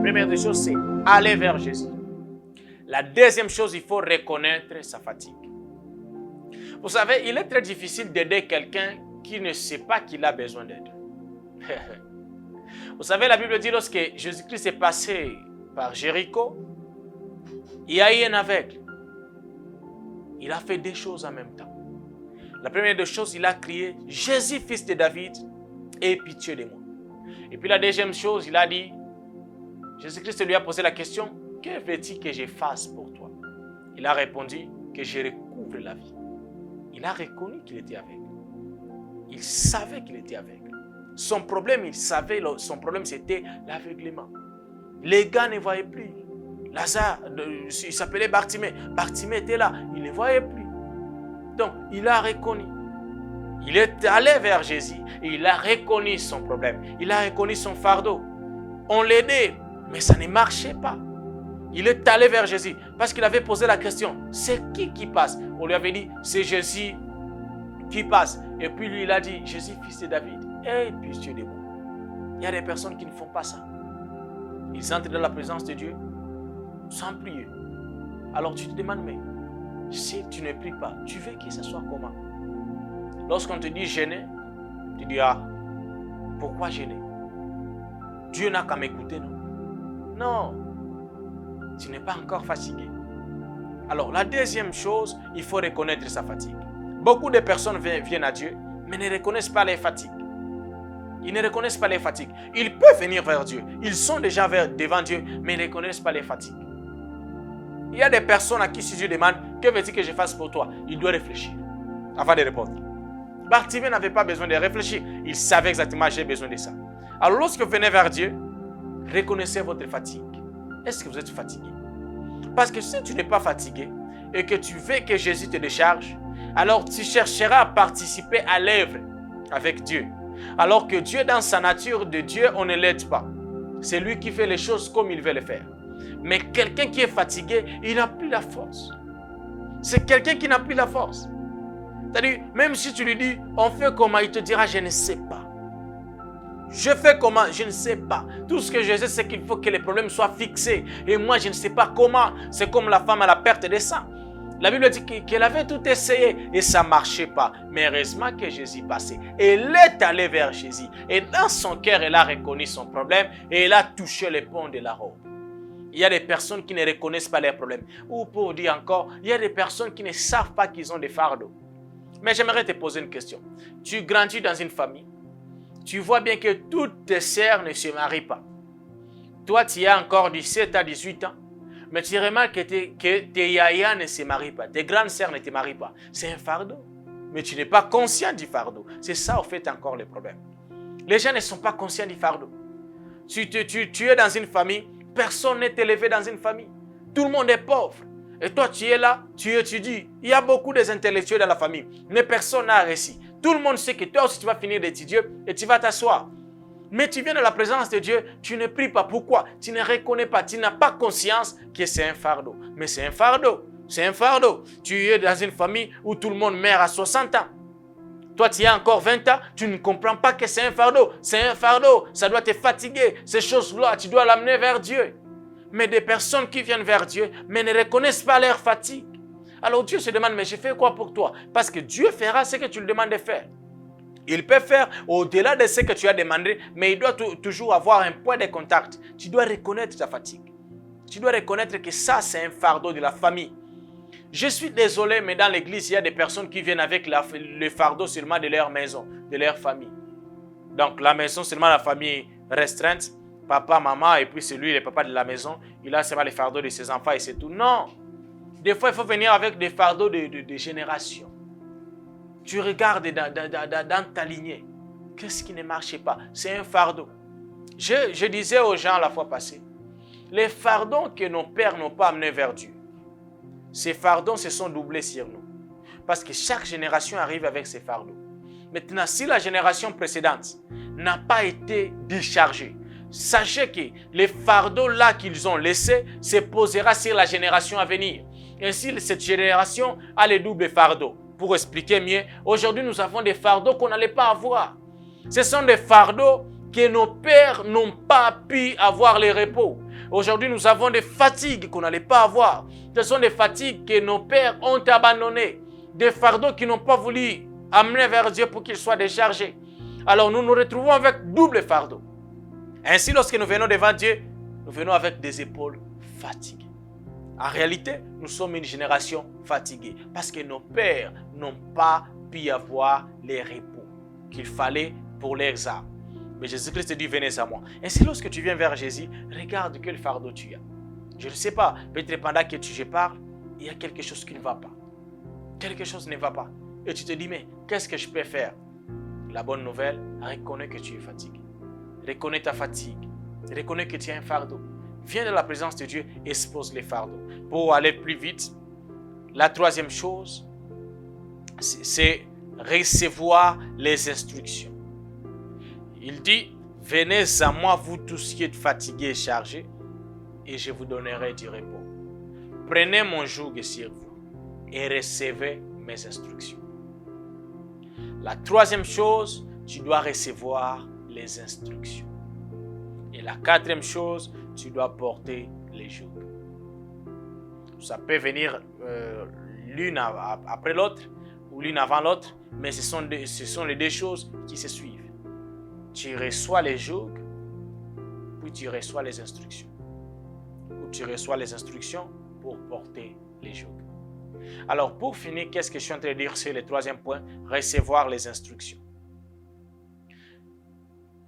première des choses, c'est aller vers Jésus. La deuxième chose, il faut reconnaître sa fatigue. Vous savez, il est très difficile d'aider quelqu'un qui ne sait pas qu'il a besoin d'aide. Vous savez, la Bible dit lorsque Jésus-Christ est passé par Jéricho, il y a eu un aveugle. Il a fait deux choses en même temps. La première des choses, il a crié « Jésus, fils de David, aie pitié de moi ». Et puis la deuxième chose, il a dit, Jésus-Christ lui a posé la question « Que veux-tu que je fasse pour toi ?» Il a répondu que je recouvre la vie. Il a reconnu qu'il était aveugle. Il savait qu'il était aveugle. Son problème, il savait, son problème c'était l'aveuglement. Les gars ne voyaient plus. Lazare, il s'appelait Bartimée. Bartimée était là, il ne voyait plus. Donc, il a reconnu. Il est allé vers Jésus et il a reconnu son problème. Il a reconnu son fardeau. On l'aidait, mais ça ne marchait pas. Il est allé vers Jésus parce qu'il avait posé la question, c'est qui passe? On lui avait dit, c'est Jésus qui passe. Et puis lui, il a dit, Jésus, fils de David, aie pitié de moi. Il y a des personnes qui ne font pas ça. Ils entrent dans la présence de Dieu sans prier. Alors tu te demandes, mais si tu ne pries pas, tu veux que ce soit comment? Lorsqu'on te dit gêner, tu dis, ah, pourquoi gêner? Dieu n'a qu'à m'écouter, non? Non, tu n'es pas encore fatigué. Alors la deuxième chose, il faut reconnaître sa fatigue. Beaucoup de personnes viennent à Dieu, mais ne reconnaissent pas les fatigues. Ils ne reconnaissent pas les fatigues. Ils peuvent venir vers Dieu. Ils sont déjà devant Dieu, mais ils ne reconnaissent pas les fatigues. Il y a des personnes à qui si Dieu demande, que veux-tu que je fasse pour toi? Il doit réfléchir avant de répondre. Bartimée n'avait pas besoin de réfléchir. Il savait exactement, j'ai besoin de ça. Alors lorsque vous venez vers Dieu, reconnaissez votre fatigue. Est-ce que vous êtes fatigué? Parce que si tu n'es pas fatigué et que tu veux que Jésus te décharge, alors tu chercheras à participer à l'œuvre avec Dieu. Alors que Dieu, dans sa nature de Dieu, on ne l'aide pas. C'est lui qui fait les choses comme il veut les faire. Mais quelqu'un qui est fatigué, il n'a plus la force. C'est quelqu'un qui n'a plus la force. C'est-à-dire, même si tu lui dis, on fait comment, il te dira, je ne sais pas. Je fais comment, je ne sais pas. Tout ce que je sais, c'est qu'il faut que les problèmes soient fixés. Et moi, je ne sais pas comment. C'est comme la femme à la perte de sang. La Bible dit qu'elle avait tout essayé et ça ne marchait pas. Mais heureusement que Jésus passait. Elle est allée vers Jésus. Et dans son cœur, elle a reconnu son problème et elle a touché le pont de la robe. Il y a des personnes qui ne reconnaissent pas leurs problèmes. Ou pour dire encore, il y a des personnes qui ne savent pas qu'ils ont des fardeaux. Mais j'aimerais te poser une question. Tu grandis dans une famille. Tu vois bien que toutes tes sœurs ne se marient pas. Toi, tu as encore 17 à 18 ans. Mais tu remarques que tes yaya ne se marient pas. Tes grandes sœurs ne te marient pas. C'est un fardeau. Mais tu n'es pas conscient du fardeau. C'est ça, en fait, encore le problème. Les gens ne sont pas conscients du fardeau. Tu es dans une famille. Personne n'est élevé dans une famille. Tout le monde est pauvre. Et toi, tu es là, tu étudies. Il y a beaucoup d'intellectuels dans la famille. Mais personne n'a réussi. Tout le monde sait que toi aussi, tu vas finir d'étudier et tu vas t'asseoir. Mais tu viens de la présence de Dieu, tu ne pries pas. Pourquoi? Tu ne reconnais pas, tu n'as pas conscience que c'est un fardeau. Mais c'est un fardeau. C'est un fardeau. Tu es dans une famille où tout le monde meurt à 60 ans. Toi, tu as encore 20 ans, tu ne comprends pas que c'est un fardeau. C'est un fardeau, ça doit te fatiguer. Ces choses-là, tu dois l'amener vers Dieu. Mais des personnes qui viennent vers Dieu, mais ne reconnaissent pas leur fatigue. Alors Dieu se demande, mais je fais quoi pour toi? Parce que Dieu fera ce que tu lui demandes de faire. Il peut faire au-delà de ce que tu as demandé, mais il doit toujours avoir un point de contact. Tu dois reconnaître ta fatigue. Tu dois reconnaître que ça, c'est un fardeau de la famille. Je suis désolé, mais dans l'église, il y a des personnes qui viennent avec le fardeau seulement de leur maison, de leur famille. Donc la maison, seulement la famille restreinte, papa, maman, et puis c'est lui, le papa de la maison, il a seulement les fardeaux de ses enfants et c'est tout. Non! Des fois, il faut venir avec des fardeaux de génération. Tu regardes dans ta lignée. Qu'est-ce qui ne marchait pas? C'est un fardeau. Je disais aux gens la fois passée, les fardeaux que nos pères n'ont pas amenés vers Dieu, ces fardeaux se sont doublés sur nous. Parce que chaque génération arrive avec ses fardeaux. Maintenant, si la génération précédente n'a pas été déchargée, sachez que les fardeaux là qu'ils ont laissés se posera sur la génération à venir. Ainsi, cette génération a les doubles fardeaux. Pour expliquer mieux, aujourd'hui, nous avons des fardeaux qu'on n'allait pas avoir. Ce sont des fardeaux que nos pères n'ont pas pu avoir le repos. Aujourd'hui, nous avons des fatigues qu'on n'allait pas avoir. Ce sont des fatigues que nos pères ont abandonnées. Des fardeaux qu'ils n'ont pas voulu amener vers Dieu pour qu'ils soient déchargés. Alors nous nous retrouvons avec double fardeau. Ainsi, lorsque nous venons devant Dieu, nous venons avec des épaules fatiguées. En réalité, nous sommes une génération fatiguée parce que nos pères n'ont pas pu avoir les repos qu'il fallait pour leurs âmes. Mais Jésus-Christ dit, venez à moi. Ainsi, lorsque tu viens vers Jésus, regarde quel fardeau tu as. Je ne sais pas, peut-être pendant que je parle, il y a quelque chose qui ne va pas. Quelque chose ne va pas. Et tu te dis, mais qu'est-ce que je peux faire? La bonne nouvelle, reconnais que tu es fatigué. Reconnais ta fatigue. Reconnais que tu as un fardeau. Viens dans la présence de Dieu, expose les fardeaux. Pour aller plus vite, la troisième chose, c'est recevoir les instructions. Il dit, venez à moi, vous tous qui êtes fatigués et chargés, et je vous donnerai du repos. Prenez mon joug sur vous et recevez mes instructions. La troisième chose, tu dois recevoir les instructions. Et la quatrième chose, tu dois porter les jougs. Ça peut venir l'une après l'autre ou l'une avant l'autre, mais ce sont les deux choses qui se suivent. Tu reçois les jougs, puis tu reçois les instructions. Ou tu reçois les instructions pour porter les jougs. Alors, pour finir, qu'est-ce que je suis en train de dire? C'est le troisième point, recevoir les instructions.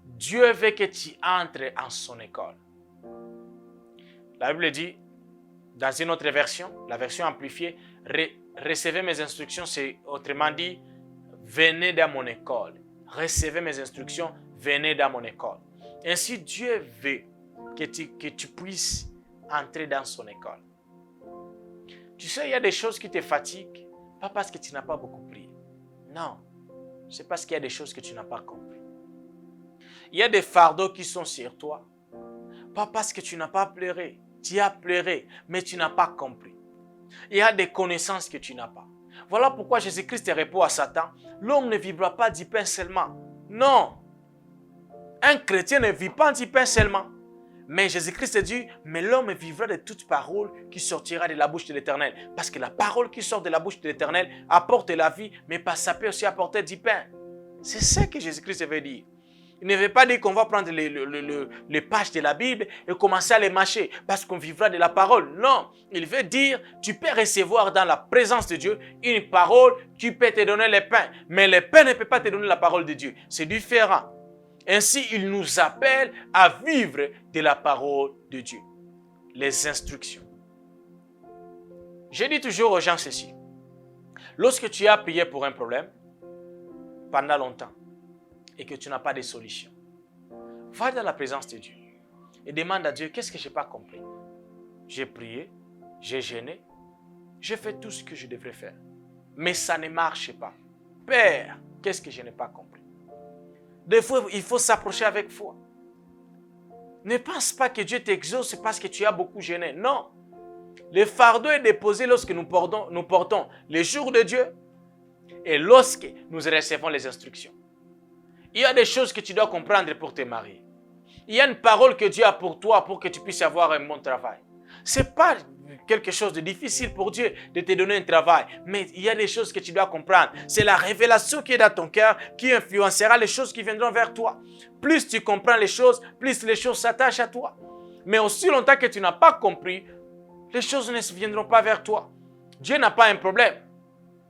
Dieu veut que tu entres en son école. La Bible dit, dans une autre version, la version amplifiée, recevez mes instructions, c'est autrement dit, venez dans mon école. Recevez mes instructions, venez dans mon école. Ainsi, Dieu veut que tu puisses entrer dans son école. Tu sais, il y a des choses qui te fatiguent, pas parce que tu n'as pas beaucoup prié. Non, c'est parce qu'il y a des choses que tu n'as pas compris. Il y a des fardeaux qui sont sur toi, pas parce que tu n'as pas pleuré. Tu as pleuré, mais tu n'as pas compris. Il y a des connaissances que tu n'as pas. Voilà pourquoi Jésus-Christ répond à Satan, l'homme ne vivra pas du pain seulement. Non, un chrétien ne vit pas du pain seulement. Mais Jésus-Christ dit, mais l'homme vivra de toute parole qui sortira de la bouche de l'Éternel. Parce que la parole qui sort de la bouche de l'Éternel apporte la vie, mais ça peut aussi apporter du pain. C'est ça que Jésus-Christ veut dire. Il ne veut pas dire qu'on va prendre les pages de la Bible et commencer à les mâcher parce qu'on vivra de la parole. Non, il veut dire, tu peux recevoir dans la présence de Dieu une parole qui peut te donner le pain. Mais le pain ne peut pas te donner la parole de Dieu. C'est différent. Ainsi, il nous appelle à vivre de la parole de Dieu. Les instructions. Je dis toujours aux gens ceci. Lorsque tu as prié pour un problème, pendant longtemps, et que tu n'as pas de solution, va dans la présence de Dieu et demande à Dieu, qu'est-ce que je n'ai pas compris? J'ai prié, j'ai jeûné, j'ai fait tout ce que je devrais faire, mais ça ne marche pas. Père, qu'est-ce que je n'ai pas compris? Des fois, il faut s'approcher avec foi. Ne pense pas que Dieu t'exauce parce que tu as beaucoup jeûné. Non. Le fardeau est déposé lorsque nous portons les jours de Dieu et lorsque nous recevons les instructions. Il y a des choses que tu dois comprendre pour te marier. Il y a une parole que Dieu a pour toi pour que tu puisses avoir un bon travail. Ce n'est pas quelque chose de difficile pour Dieu de te donner un travail, mais il y a des choses que tu dois comprendre. C'est la révélation qui est dans ton cœur qui influencera les choses qui viendront vers toi. Plus tu comprends les choses, plus les choses s'attachent à toi. Mais aussi longtemps que tu n'as pas compris, les choses ne viendront pas vers toi. Dieu n'a pas un problème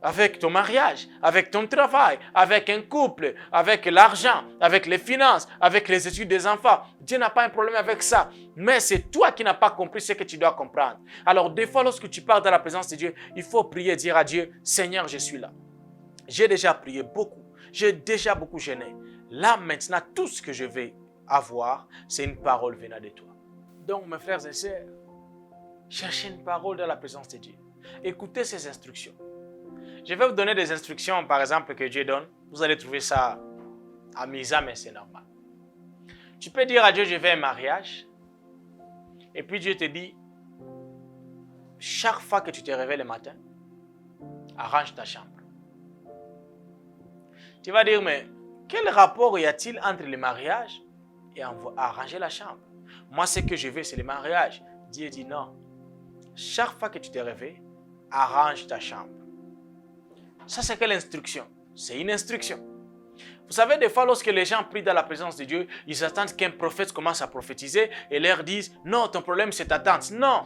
avec ton mariage, avec ton travail, avec un couple, avec l'argent, avec les finances, avec les études des enfants. Dieu n'a pas un problème avec ça. Mais c'est toi qui n'as pas compris ce que tu dois comprendre. Alors des fois, lorsque tu pars dans la présence de Dieu, il faut prier, dire à Dieu, Seigneur, je suis là. J'ai déjà prié beaucoup. J'ai déjà beaucoup jeûné. Là, maintenant, tout ce que je vais avoir, c'est une parole venant de toi. Donc, mes frères et sœurs, cherchez une parole dans la présence de Dieu. Écoutez ces instructions. Je vais vous donner des instructions, par exemple, que Dieu donne. Vous allez trouver ça amusant, mais c'est normal. Tu peux dire à Dieu, je veux un mariage. Et puis Dieu te dit, chaque fois que tu te réveilles le matin, arrange ta chambre. Tu vas dire, mais quel rapport y a-t-il entre le mariage et arranger la chambre? moi ce que je veux c'est le mariage. Dieu dit non. Chaque fois que tu te réveilles, arrange ta chambre. Ça c'est quelle instruction? C'est une instruction. Vous savez, des fois, lorsque les gens prient dans la présence de Dieu, ils attendent qu'un prophète commence à prophétiser et leur disent « Non, ton problème, c'est ta tante. » Non.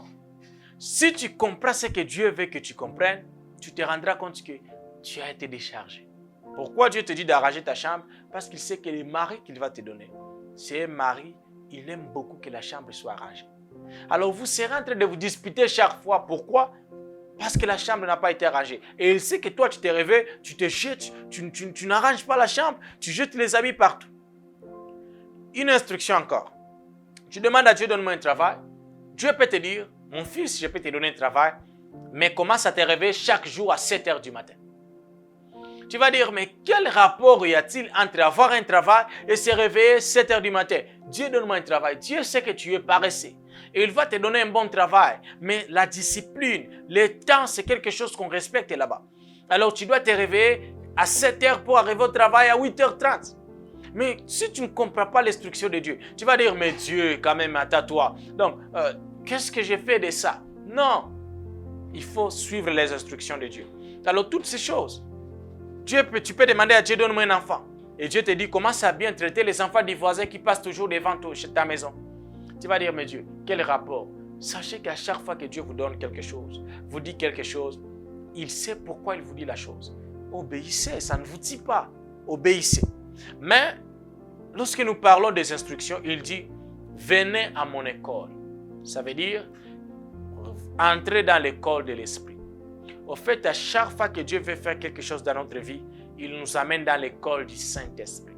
Si tu comprends ce que Dieu veut que tu comprennes, tu te rendras compte que tu as été déchargé. Pourquoi Dieu te dit d'arranger ta chambre? Parce qu'il sait que le mari qu'il va te donner, c'est un mari, il aime beaucoup que la chambre soit arrangée. Alors, vous serez en train de vous disputer chaque fois. Pourquoi? Parce que la chambre n'a pas été arrangée. Et il sait que toi, tu te réveilles, tu te jettes, tu n'arranges pas la chambre, tu jettes les habits partout. Une instruction encore. Tu demandes à Dieu, donne-moi un travail. Dieu peut te dire, mon fils, je peux te donner un travail, mais commence à te réveiller chaque jour à 7 heures du matin. Tu vas dire, mais quel rapport y a-t-il entre avoir un travail et se réveiller 7 heures du matin? Dieu, donne-moi un travail. Dieu sait que tu es paresseux. Et il va te donner un bon travail. Mais la discipline, le temps, c'est quelque chose qu'on respecte là-bas. Alors tu dois te réveiller à 7 heures pour arriver au travail à 8h30. Mais si tu ne comprends pas l'instruction de Dieu, tu vas dire, mais Dieu, quand même, attends-toi. Donc, qu'est-ce que j'ai fait de ça? Non. Il faut suivre les instructions de Dieu. Alors, toutes ces choses, tu peux demander à Dieu, donne-moi un enfant. Et Dieu te dit, commence à bien traiter les enfants des voisins qui passent toujours devant toi, chez ta maison. Tu vas dire, mais Dieu, quel rapport? Sachez qu'à chaque fois que Dieu vous donne quelque chose, vous dit quelque chose, il sait pourquoi il vous dit la chose. Obéissez, ça ne vous dit pas. Obéissez. Mais, lorsque nous parlons des instructions, il dit, venez à mon école. Ça veut dire, entrez dans l'école de l'esprit. Au fait, à chaque fois que Dieu veut faire quelque chose dans notre vie, il nous amène dans l'école du Saint-Esprit.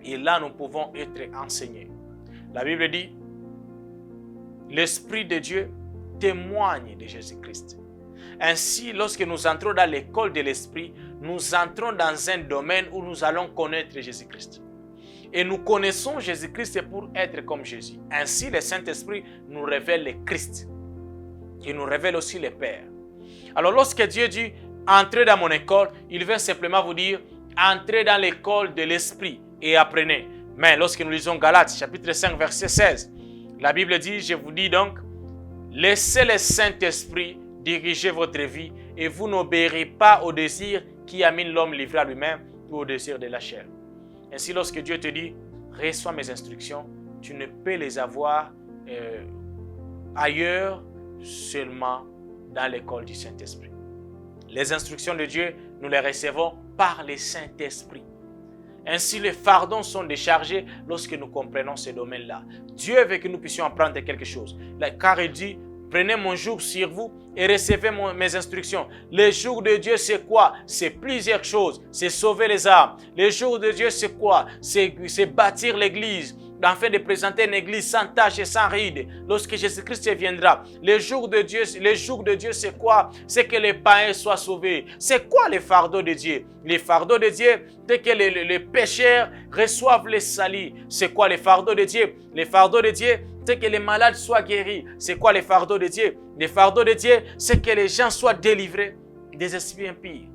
Et là, nous pouvons être enseignés. La Bible dit, l'Esprit de Dieu témoigne de Jésus-Christ. Ainsi, lorsque nous entrons dans l'école de l'Esprit, nous entrons dans un domaine où nous allons connaître Jésus-Christ. Et nous connaissons Jésus-Christ pour être comme Jésus. Ainsi, le Saint-Esprit nous révèle le Christ. Il nous révèle aussi le Père. Alors, lorsque Dieu dit, entrez dans mon école, il veut simplement vous dire, entrez dans l'école de l'Esprit et apprenez. Mais lorsque nous lisons Galates, chapitre 5, verset 16, la Bible dit, je vous dis donc, laissez le Saint-Esprit diriger votre vie et vous n'obéirez pas au désir qui amène l'homme livré à lui-même ou au désir de la chair. Ainsi, lorsque Dieu te dit, reçois mes instructions, tu ne peux les avoir ailleurs, seulement dans l'école du Saint-Esprit. Les instructions de Dieu, nous les recevons par le Saint-Esprit. Ainsi, les fardons sont déchargés lorsque nous comprenons ce domaine-là. Dieu veut que nous puissions apprendre quelque chose. Car il dit, prenez mon joug sur vous et recevez mes instructions. Le joug de Dieu, c'est quoi? C'est plusieurs choses. C'est sauver les âmes. Le joug de Dieu, c'est quoi? C'est bâtir l'église, afin de présenter une église sans tache et sans ride lorsque Jésus-Christ viendra. Le joug de Dieu, c'est quoi? C'est que les païens soient sauvés. C'est quoi le fardeau de Dieu? Le fardeau de Dieu, c'est que les pécheurs reçoivent le salut. C'est quoi le fardeau de Dieu? Le fardeau de Dieu, c'est que les malades soient guéris. C'est quoi le fardeau de Dieu? Le fardeau de Dieu, c'est que les gens soient délivrés des esprits impies.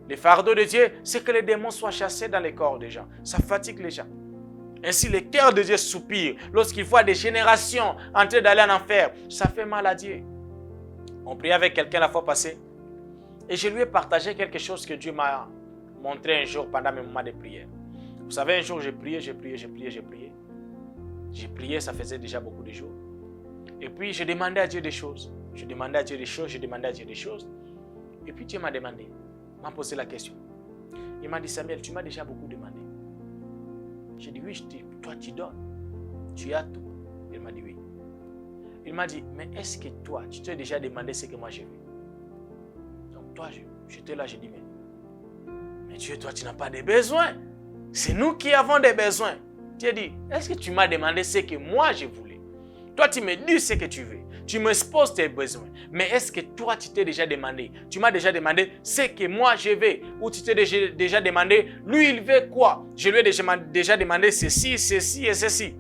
Le fardeau de Dieu, c'est que les démons soient chassés dans les corps des gens. Ça fatigue les gens. Ainsi, le cœur de Dieu soupire lorsqu'il voit des générations en train d'aller en enfer. Ça fait mal à Dieu. On priait avec quelqu'un la fois passée et je lui ai partagé quelque chose que Dieu m'a montré un jour pendant mes moments de prière. Vous savez, un jour, j'ai prié. J'ai prié, ça faisait déjà beaucoup de jours. Et puis, je demandais à Dieu des choses. Je demandais à Dieu des choses. Et puis, Dieu m'a posé la question. Il m'a dit, Samuel, tu m'as déjà beaucoup demandé. J'ai dit, oui, toi, tu donnes. Tu as tout. Il m'a dit, oui. Il m'a dit, mais est-ce que toi, tu t'es déjà demandé ce que moi j'ai vu? Donc, toi, j'étais là, j'ai dit, mais Dieu, toi, tu n'as pas de besoins. C'est nous qui avons des besoins. Dieu dit, est-ce que tu m'as demandé ce que moi je voulais? Toi, tu me dis ce que tu veux. Tu m'exposes tes besoins. Mais est-ce que toi, tu t'es déjà demandé? Tu m'as déjà demandé ce que moi je veux. Ou tu t'es déjà demandé, lui, il veut quoi? Je lui ai déjà demandé ceci, ceci et ceci.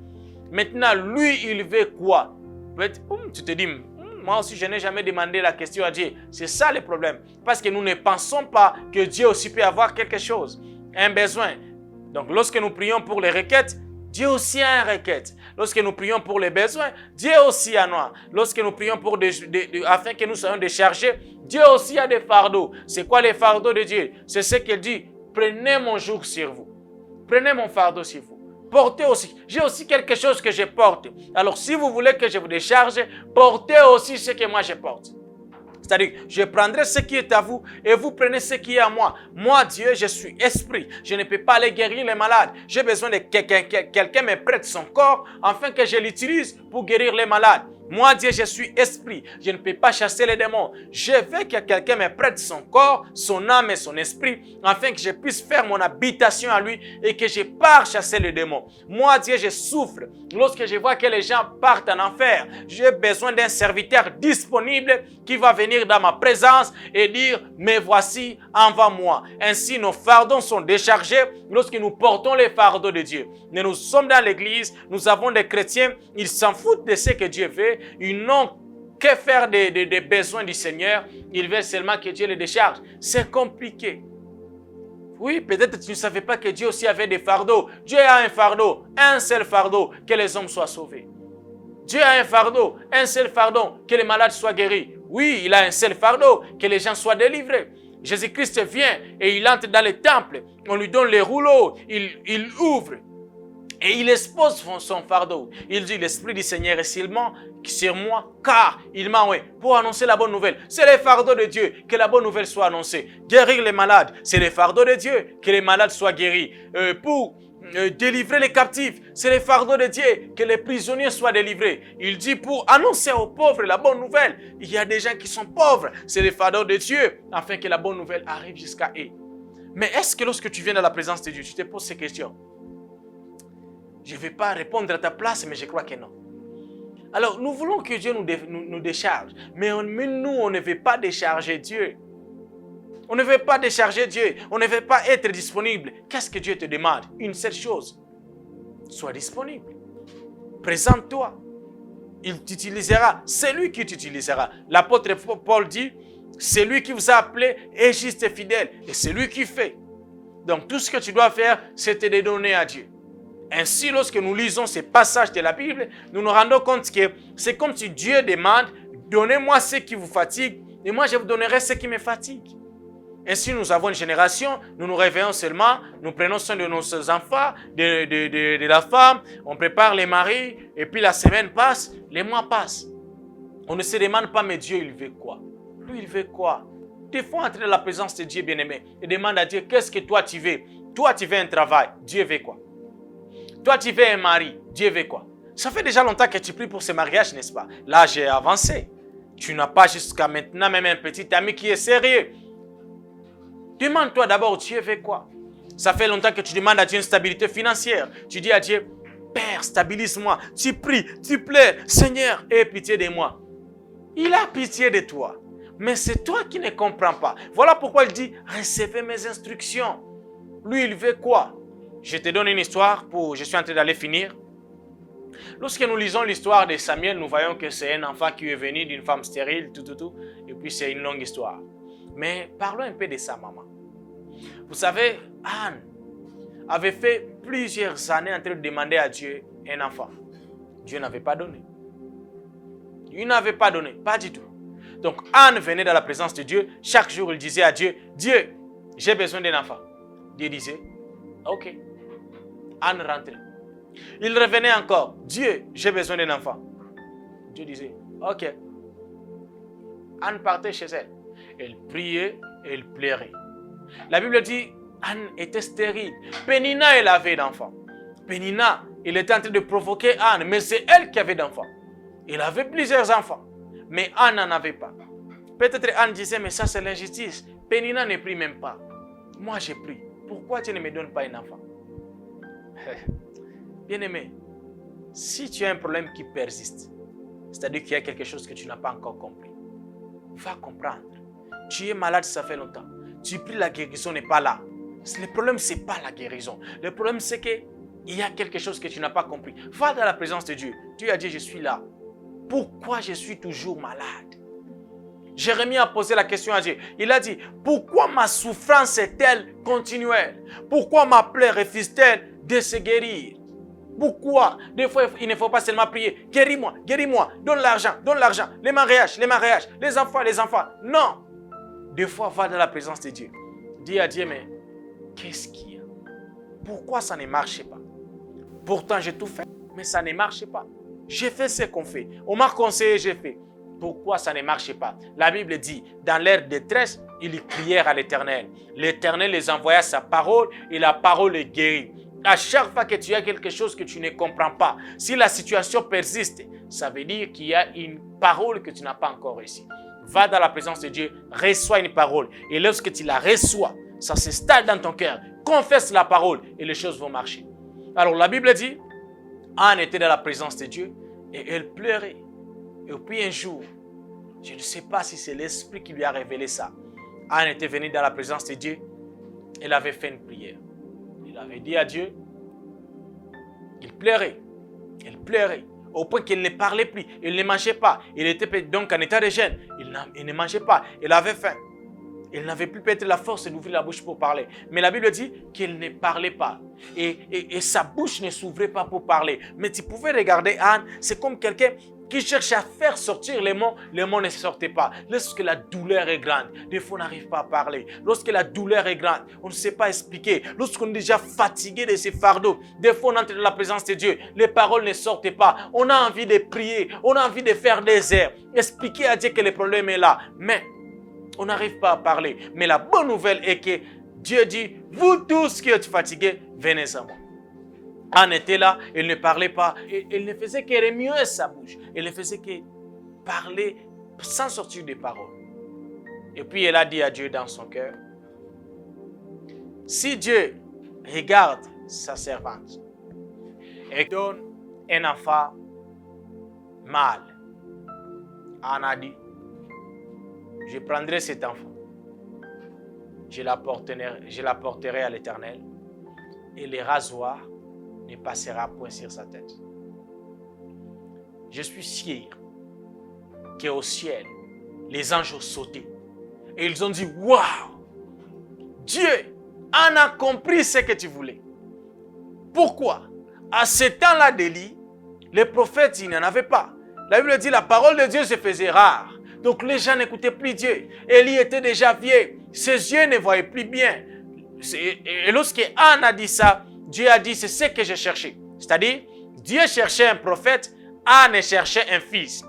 Maintenant, lui, il veut quoi? Tu te dis, moi aussi, je n'ai jamais demandé la question à Dieu. C'est ça le problème. Parce que nous ne pensons pas que Dieu aussi peut avoir quelque chose, un besoin. Donc, lorsque nous prions pour les requêtes, Dieu aussi a une requête. Lorsque nous prions pour les besoins, Dieu aussi a nous. Lorsque nous prions pour afin que nous soyons déchargés, Dieu aussi a des fardeaux. C'est quoi les fardeaux de Dieu? C'est ce qu'il dit. Prenez mon joug sur vous. Prenez mon fardeau sur vous. Portez aussi. J'ai aussi quelque chose que je porte. Alors si vous voulez que je vous décharge, portez aussi ce que moi je porte. C'est-à-dire, je prendrai ce qui est à vous et vous prenez ce qui est à moi. Moi, Dieu, je suis esprit. Je ne peux pas aller guérir les malades. J'ai besoin de quelqu'un me prête son corps afin que je l'utilise pour guérir les malades. Moi, Dieu, je suis esprit. Je ne peux pas chasser les démons. Je veux que quelqu'un me prête son corps, son âme et son esprit, afin que je puisse faire mon habitation à lui et que je parte chasser les démons. Moi, Dieu, je souffre. Lorsque je vois que les gens partent en enfer, j'ai besoin d'un serviteur disponible qui va venir dans ma présence et dire, me voici, envoie-moi. Ainsi, nos fardeaux sont déchargés lorsque nous portons les fardeaux de Dieu. Mais nous sommes dans l'église, nous avons des chrétiens, ils s'en foutent de ce que Dieu veut. Ils n'ont que faire des besoins du Seigneur. Ils veulent seulement que Dieu les décharge. C'est compliqué. Oui, peut-être tu ne savais pas que Dieu aussi avait des fardeaux. Dieu a un fardeau, un seul fardeau, que les hommes soient sauvés. Dieu a un fardeau, un seul fardeau, que les malades soient guéris. Oui, il a un seul fardeau, que les gens soient délivrés. Jésus-Christ vient et il entre dans le temple. On lui donne les rouleaux, il ouvre. Et il expose son fardeau. Il dit, l'Esprit du Seigneur est sur moi, car il m'a envoyé pour annoncer la bonne nouvelle. C'est le fardeau de Dieu, que la bonne nouvelle soit annoncée. Guérir les malades, c'est le fardeau de Dieu, que les malades soient guéris. Pour délivrer les captifs, c'est le fardeau de Dieu, que les prisonniers soient délivrés. Il dit, pour annoncer aux pauvres la bonne nouvelle. Il y a des gens qui sont pauvres, c'est le fardeau de Dieu, afin que la bonne nouvelle arrive jusqu'à eux. Mais est-ce que lorsque tu viens dans la présence de Dieu, tu te poses ces questions? Je ne vais pas répondre à ta place, mais je crois que non. Alors, nous voulons que Dieu nous décharge. Mais nous, on ne veut pas décharger Dieu. On ne veut pas décharger Dieu. On ne veut pas être disponible. Qu'est-ce que Dieu te demande? Une seule chose. Sois disponible. Présente-toi. Il t'utilisera. C'est lui qui t'utilisera. L'apôtre Paul dit, c'est lui qui vous a appelé est juste et fidèle. Et c'est lui qui fait. Donc, tout ce que tu dois faire, c'est te donner à Dieu. Ainsi, lorsque nous lisons ces passages de la Bible, nous nous rendons compte que c'est comme si Dieu demande, donnez-moi ce qui vous fatigue, et moi je vous donnerai ce qui me fatigue. Ainsi, nous avons une génération, nous nous réveillons seulement, nous prenons soin de nos enfants, de la femme, on prépare les maris, et puis la semaine passe, les mois passent. On ne se demande pas, mais Dieu, il veut quoi? Lui, il veut quoi? Des fois, entrer dans la présence de Dieu bien-aimé, et demande à Dieu, qu'est-ce que toi tu veux? Toi, tu veux un travail, Dieu veut quoi? Toi, tu veux un mari. Dieu veut quoi? Ça fait déjà longtemps que tu pries pour ce mariage, n'est-ce pas? Là, j'ai avancé. Tu n'as pas jusqu'à maintenant même un petit ami qui est sérieux. Demande-toi d'abord, Dieu veut quoi? Ça fait longtemps que tu demandes à Dieu une stabilité financière. Tu dis à Dieu, Père, stabilise-moi. Tu pries, tu pleures. Seigneur, aie pitié de moi. Il a pitié de toi. Mais c'est toi qui ne comprends pas. Voilà pourquoi il dit, recevez mes instructions. Lui, il veut quoi? Je te donne une histoire je suis en train d'aller finir. Lorsque nous lisons l'histoire de Samuel, nous voyons que c'est un enfant qui est venu d'une femme stérile, et puis c'est une longue histoire. Mais parlons un peu de sa maman. Vous savez, Anne avait fait plusieurs années en train de demander à Dieu un enfant. Dieu n'avait pas donné. Il n'avait pas donné, pas du tout. Donc Anne venait dans la présence de Dieu. Chaque jour, il disait à Dieu, Dieu, j'ai besoin d'un enfant. Dieu disait, ok. Anne rentrait. Il revenait encore. Dieu, j'ai besoin d'un enfant. Dieu disait, ok. Anne partait chez elle. Elle priait et elle pleurait. La Bible dit, Anne était stérile. Pénina, elle avait d'enfants. Pénina, il était en train de provoquer Anne, mais c'est elle qui avait d'enfants. Il avait plusieurs enfants, mais Anne n'en avait pas. Peut-être Anne disait, mais ça c'est l'injustice. Pénina ne prie même pas. Moi je prie. Pourquoi tu ne me donnes pas un enfant? Bien-aimé, si tu as un problème qui persiste, c'est-à-dire qu'il y a quelque chose que tu n'as pas encore compris, va comprendre. Tu es malade, ça fait longtemps. Tu pries, la guérison n'est pas là. Le problème, ce n'est pas la guérison. Le problème, c'est qu'il y a quelque chose que tu n'as pas compris. Va dans la présence de Dieu. Dieu a dit, je suis là. Pourquoi je suis toujours malade? Jérémie a posé la question à Dieu. Il a dit, pourquoi ma souffrance est-elle continuelle? Pourquoi ma plaie refuse-t-elle de se guérir? Pourquoi? Des fois, il ne faut pas seulement prier. Guéris-moi, guéris-moi, donne l'argent, les mariages, les enfants. Non. Des fois, va dans la présence de Dieu. Dis à Dieu, mais qu'est-ce qu'il y a? Pourquoi ça ne marche pas? Pourtant, j'ai tout fait, mais ça ne marche pas. J'ai fait ce qu'on fait. On m'a conseillé, j'ai fait. Pourquoi ça ne marche pas? La Bible dit, dans leur détresse, ils crièrent à l'Éternel. L'Éternel les envoya sa parole et la parole les guérit. À chaque fois que tu as quelque chose que tu ne comprends pas, si la situation persiste, ça veut dire qu'il y a une parole que tu n'as pas encore reçue. Va dans la présence de Dieu, reçois une parole. Et lorsque tu la reçois, ça s'installe dans ton cœur. Confesse la parole et les choses vont marcher. Alors la Bible dit, Anne était dans la présence de Dieu et elle pleurait. Et puis un jour, je ne sais pas si c'est l'Esprit qui lui a révélé ça. Anne était venue dans la présence de Dieu. Elle avait fait une prière. Il avait dit à Dieu, il pleurait, au point qu'il ne parlait plus, il ne mangeait pas. Il était donc en état de jeûne, il ne mangeait pas, il avait faim. Il n'avait plus peut-être la force d'ouvrir la bouche pour parler. Mais la Bible dit qu'il ne parlait pas. Et sa bouche ne s'ouvrait pas pour parler. Mais tu pouvais regarder Anne, c'est comme quelqu'un qui cherche à faire sortir les mots ne sortaient pas. Lorsque la douleur est grande, des fois on n'arrive pas à parler. Lorsque la douleur est grande, on ne sait pas expliquer. Lorsqu'on est déjà fatigué de ces fardeaux, des fois on entre dans la présence de Dieu, les paroles ne sortent pas. On a envie de prier, on a envie de faire des airs, expliquer à Dieu que le problème est là. Mais on n'arrive pas à parler. Mais la bonne nouvelle est que Dieu dit, vous tous qui êtes fatigués, venez à moi. Anne était là, elle ne parlait pas. Elle ne faisait que remuer sa bouche. Elle ne faisait que parler sans sortir de paroles. Et puis elle a dit à Dieu dans son cœur, si Dieu regarde sa servante et donne un enfant mâle, Anne a dit, je prendrai cet enfant, je l'apporterai à l'Éternel et les rasoirs ne passera point sur sa tête. Je suis sûr qu'au ciel, les anges ont sauté et ils ont dit, waouh, Dieu en a compris ce que tu voulais. Pourquoi? À ce temps-là d'Élie, les prophètes, il n'y en avait pas. La Bible dit, la parole de Dieu se faisait rare. Donc les gens n'écoutaient plus Dieu. Élie était déjà vieux. Ses yeux ne voyaient plus bien. Et lorsque Anne a dit ça, Dieu a dit, c'est ce que j'ai cherché. C'est-à-dire, Dieu cherchait un prophète, Anne cherchait un fils.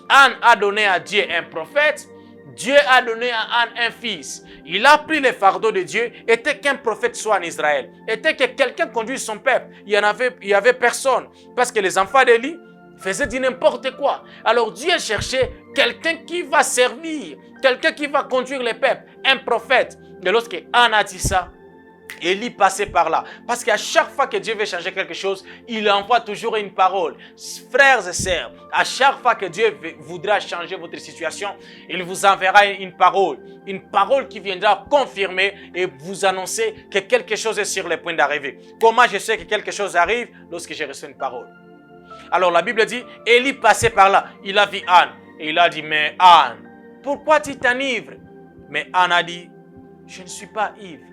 Anne a donné à Dieu un prophète, Dieu a donné à Anne un fils. Il a pris le fardeau de Dieu, était qu'un prophète soit en Israël. Était que quelqu'un conduise son peuple. Il y avait personne. Parce que les enfants d'Élie faisaient du n'importe quoi. Alors Dieu cherchait quelqu'un qui va servir, quelqu'un qui va conduire le peuple, un prophète. Et lorsque Anne a dit ça, Élie passait par là. Parce qu'à chaque fois que Dieu veut changer quelque chose, il envoie toujours une parole. Frères et sœurs, à chaque fois que Dieu voudra changer votre situation, il vous enverra une parole qui viendra confirmer et vous annoncer que quelque chose est sur le point d'arriver. Comment je sais que quelque chose arrive? Lorsque j'ai reçu une parole. Alors la Bible dit, Élie passait par là. Il a vu Anne et il a dit, mais Anne, pourquoi tu t'enivres? Mais Anne a dit, je ne suis pas ivre.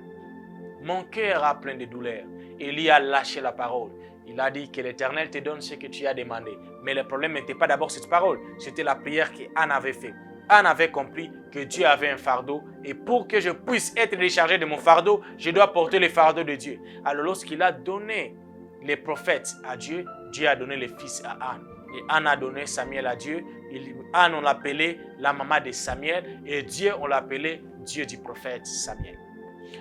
Mon cœur a plein de douleur. Élie a lâché la parole. Il a dit que l'Éternel te donne ce que tu as demandé. Mais le problème n'était pas d'abord cette parole. C'était la prière qu'Anne avait faite. Anne avait compris que Dieu avait un fardeau. Et pour que je puisse être déchargé de mon fardeau, je dois porter le fardeau de Dieu. Alors lorsqu'il a donné les prophètes à Dieu, Dieu a donné les fils à Anne. Et Anne a donné Samuel à Dieu. Anne, on l'appelait la maman de Samuel. Et Dieu, on l'appelait Dieu du prophète Samuel.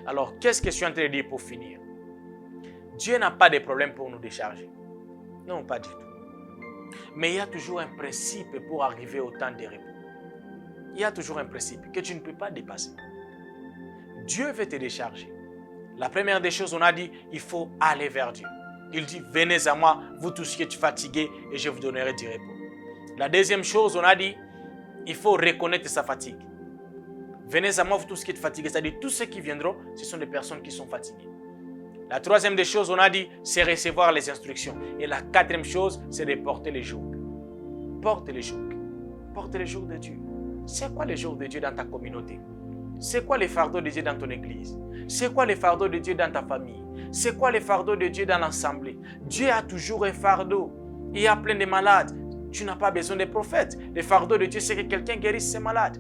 Alors, qu'est-ce que je suis en train de dire pour finir? Dieu n'a pas de problème pour nous décharger. Non, pas du tout. Mais il y a toujours un principe pour arriver au temps de repos. Il y a toujours un principe que tu ne peux pas dépasser. Dieu veut te décharger. La première des choses, on a dit, il faut aller vers Dieu. Il dit, venez à moi, vous tous qui êtes fatigués, et je vous donnerai du repos. La deuxième chose, on a dit, il faut reconnaître sa fatigue. Venez à moi, vous tous qui êtes fatigués. C'est-à-dire, tous ceux qui viendront, ce sont des personnes qui sont fatiguées. La troisième des choses, on a dit, c'est recevoir les instructions. Et la quatrième chose, c'est de porter les jours. Porte les jours. Porte les jours de Dieu. C'est quoi les jours de Dieu dans ta communauté? C'est quoi les fardeaux de Dieu dans ton église? C'est quoi les fardeaux de Dieu dans ta famille? C'est quoi les fardeaux de Dieu dans l'assemblée? Dieu a toujours un fardeau. Il y a plein de malades. Tu n'as pas besoin de prophètes. Le fardeau de Dieu, c'est que quelqu'un guérisse ses malades.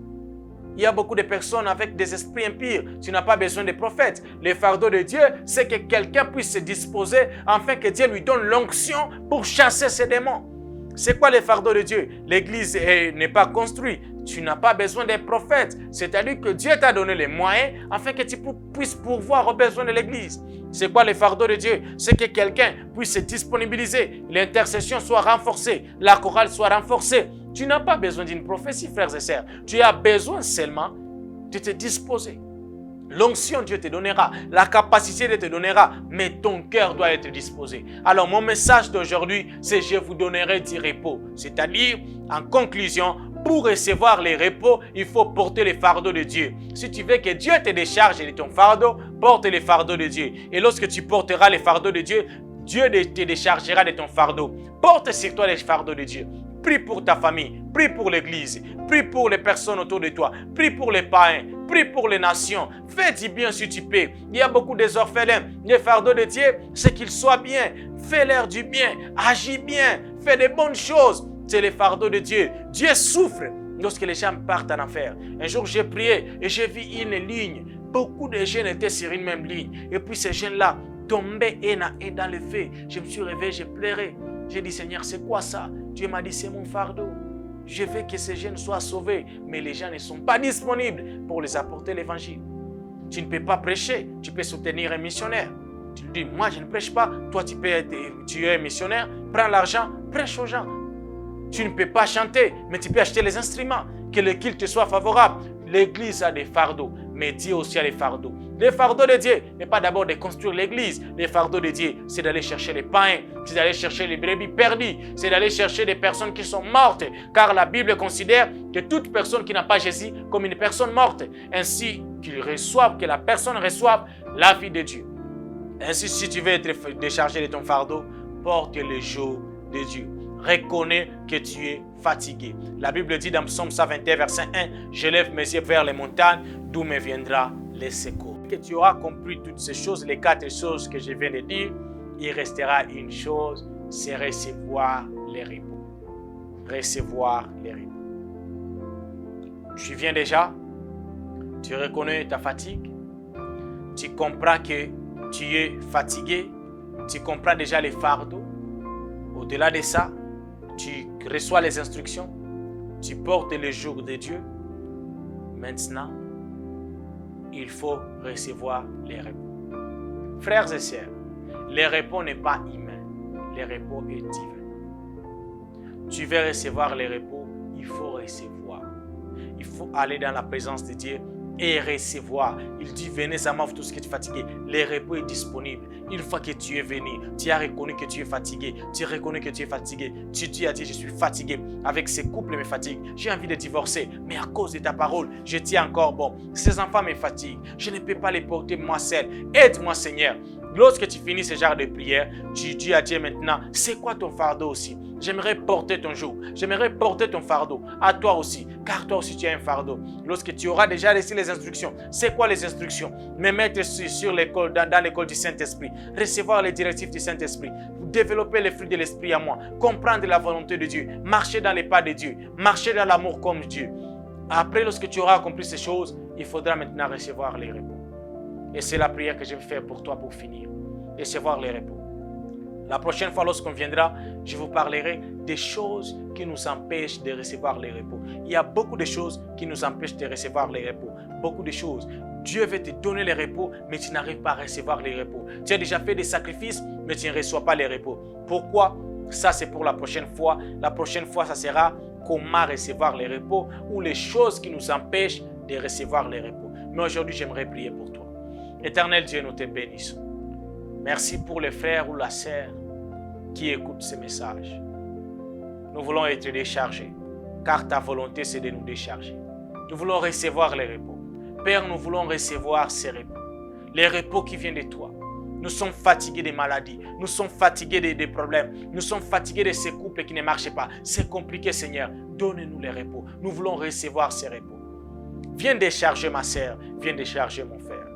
Il y a beaucoup de personnes avec des esprits impurs. Tu n'as pas besoin de prophètes. Le fardeau de Dieu, c'est que quelqu'un puisse se disposer afin que Dieu lui donne l'onction pour chasser ses démons. C'est quoi le fardeau de Dieu? L'église n'est pas construite. Tu n'as pas besoin des prophètes. C'est-à-dire que Dieu t'a donné les moyens afin que tu puisses pourvoir aux besoins de l'église. C'est quoi le fardeau de Dieu? C'est que quelqu'un puisse se disponibiliser, l'intercession soit renforcée, la chorale soit renforcée. Tu n'as pas besoin d'une prophétie, frères et sœurs. Tu as besoin seulement de te disposer. L'onction, Dieu te donnera. La capacité, Dieu te donnera. Mais ton cœur doit être disposé. Alors, mon message d'aujourd'hui, c'est je vous donnerai du repos. C'est-à-dire, en conclusion, pour recevoir les repos, il faut porter les fardeaux de Dieu. Si tu veux que Dieu te décharge de ton fardeau, porte les fardeaux de Dieu. Et lorsque tu porteras les fardeaux de Dieu, Dieu te déchargera de ton fardeau. Porte sur toi les fardeaux de Dieu. Prie pour ta famille, prie pour l'église, prie pour les personnes autour de toi, prie pour les païens, prie pour les nations. Fais du bien si tu peux. Il y a beaucoup des orphelins. Les fardeaux de Dieu, c'est qu'ils soient bien. Fais-leur du bien, agis bien, fais des bonnes choses. C'est les fardeaux de Dieu. Dieu souffre lorsque les gens partent en enfer. Un jour, j'ai prié et j'ai vu une ligne. Beaucoup de jeunes étaient sur une même ligne. Et puis ces jeunes-là tombaient dans le feu. Je me suis réveillé, j'ai pleuré. J'ai dit, Seigneur, c'est quoi ça? Dieu m'a dit, c'est mon fardeau. Je veux que ces jeunes soient sauvés. Mais les gens ne sont pas disponibles pour les apporter l'évangile. Tu ne peux pas prêcher. Tu peux soutenir un missionnaire. Tu lui dis, moi je ne prêche pas. Toi tu es un missionnaire. Prends l'argent, prêche aux gens. Tu ne peux pas chanter, mais tu peux acheter les instruments. Que le culte te soit favorable. L'église a des fardeaux, mais Dieu aussi a des fardeaux. Les fardeaux de Dieu n'est pas d'abord de construire l'église. Les fardeaux de Dieu, c'est d'aller chercher les païens, c'est d'aller chercher les brebis perdues, c'est d'aller chercher des personnes qui sont mortes. Car la Bible considère que toute personne qui n'a pas Jésus comme une personne morte. Ainsi que la personne reçoive la vie de Dieu. Ainsi, si tu veux être déchargé de ton fardeau, porte le joug de Dieu. Reconnais que tu es fatigué. La Bible dit dans Psaume 121, verset 1, « Je lève mes yeux vers les montagnes, d'où me viendra le secours. » Que tu auras compris toutes ces choses, les 4 choses que je viens de dire, il restera une chose, c'est recevoir les repos. Recevoir les repos. Tu viens déjà, tu reconnais ta fatigue, tu comprends que tu es fatigué, tu comprends déjà les fardeaux. Au-delà de ça, tu reçois les instructions, tu portes le joug de Dieu. Maintenant, il faut recevoir les repos. Frères et sœurs, le repos n'est pas humain, le repos est divin. Tu veux recevoir les repos, il faut recevoir. Il faut aller dans la présence de Dieu et recevoir. Il dit, venez à moi, vous tous qui êtes fatigués. Le repos est disponible. Une fois que tu es venu, tu as reconnu que tu es fatigué. Tu reconnais que tu es fatigué. Tu dis à Dieu, je suis fatigué. Avec ces couples me fatiguent. J'ai envie de divorcer. Mais à cause de ta parole, je tiens encore bon. Ces enfants me fatiguent. Je ne peux pas les porter moi seul. Aide-moi, Seigneur. Lorsque tu finis ce genre de prière, tu dis à Dieu maintenant, c'est quoi ton fardeau aussi? J'aimerais porter ton joug. J'aimerais porter ton fardeau. À toi aussi. Car toi aussi tu as un fardeau. Lorsque tu auras déjà reçu les instructions. C'est quoi les instructions? Me mettre sur l'école, dans l'école du Saint-Esprit. Recevoir les directives du Saint-Esprit. Développer les fruits de l'Esprit à moi. Comprendre la volonté de Dieu. Marcher dans les pas de Dieu. Marcher dans l'amour comme Dieu. Après, lorsque tu auras accompli ces choses, il faudra maintenant recevoir les repos. Et c'est la prière que je vais faire pour toi pour finir. Recevoir les repos. La prochaine fois, lorsqu'on viendra, je vous parlerai des choses qui nous empêchent de recevoir les repos. Il y a beaucoup de choses qui nous empêchent de recevoir les repos. Beaucoup de choses. Dieu veut te donner les repos, mais tu n'arrives pas à recevoir les repos. Tu as déjà fait des sacrifices, mais tu ne reçois pas les repos. Pourquoi? Ça, c'est pour la prochaine fois. La prochaine fois, ça sera comment recevoir les repos ou les choses qui nous empêchent de recevoir les repos. Mais aujourd'hui, j'aimerais prier pour toi. Éternel Dieu, nous te bénissons. Merci pour les frères ou la sœur qui écoutent ces messages. Nous voulons être déchargés, car ta volonté, c'est de nous décharger. Nous voulons recevoir les repos. Père, nous voulons recevoir ces repos. Les repos qui viennent de toi. Nous sommes fatigués des maladies. Nous sommes fatigués des problèmes. Nous sommes fatigués de ces couples qui ne marchent pas. C'est compliqué, Seigneur. Donne-nous les repos. Nous voulons recevoir ces repos. Viens décharger ma sœur, viens décharger mon frère.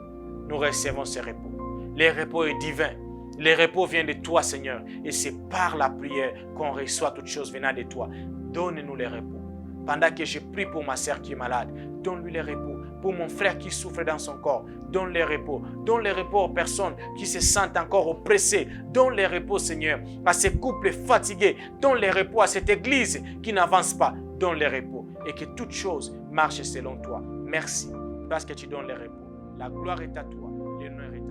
Nous recevons ce repos. Le repos est divin. Le repos vient de toi, Seigneur. Et c'est par la prière qu'on reçoit toutes choses venant de toi. Donne-nous le repos. Pendant que je prie pour ma sœur qui est malade, donne-lui le repos. Pour mon frère qui souffre dans son corps, donne le repos. Donne le repos aux personnes qui se sentent encore oppressées. Donne le repos, Seigneur, à ces couples fatigués. Donne le repos à cette église qui n'avance pas. Donne le repos. Et que toutes choses marchent selon toi. Merci parce que tu donnes le repos. La gloire est à toi. Le nom est à toi.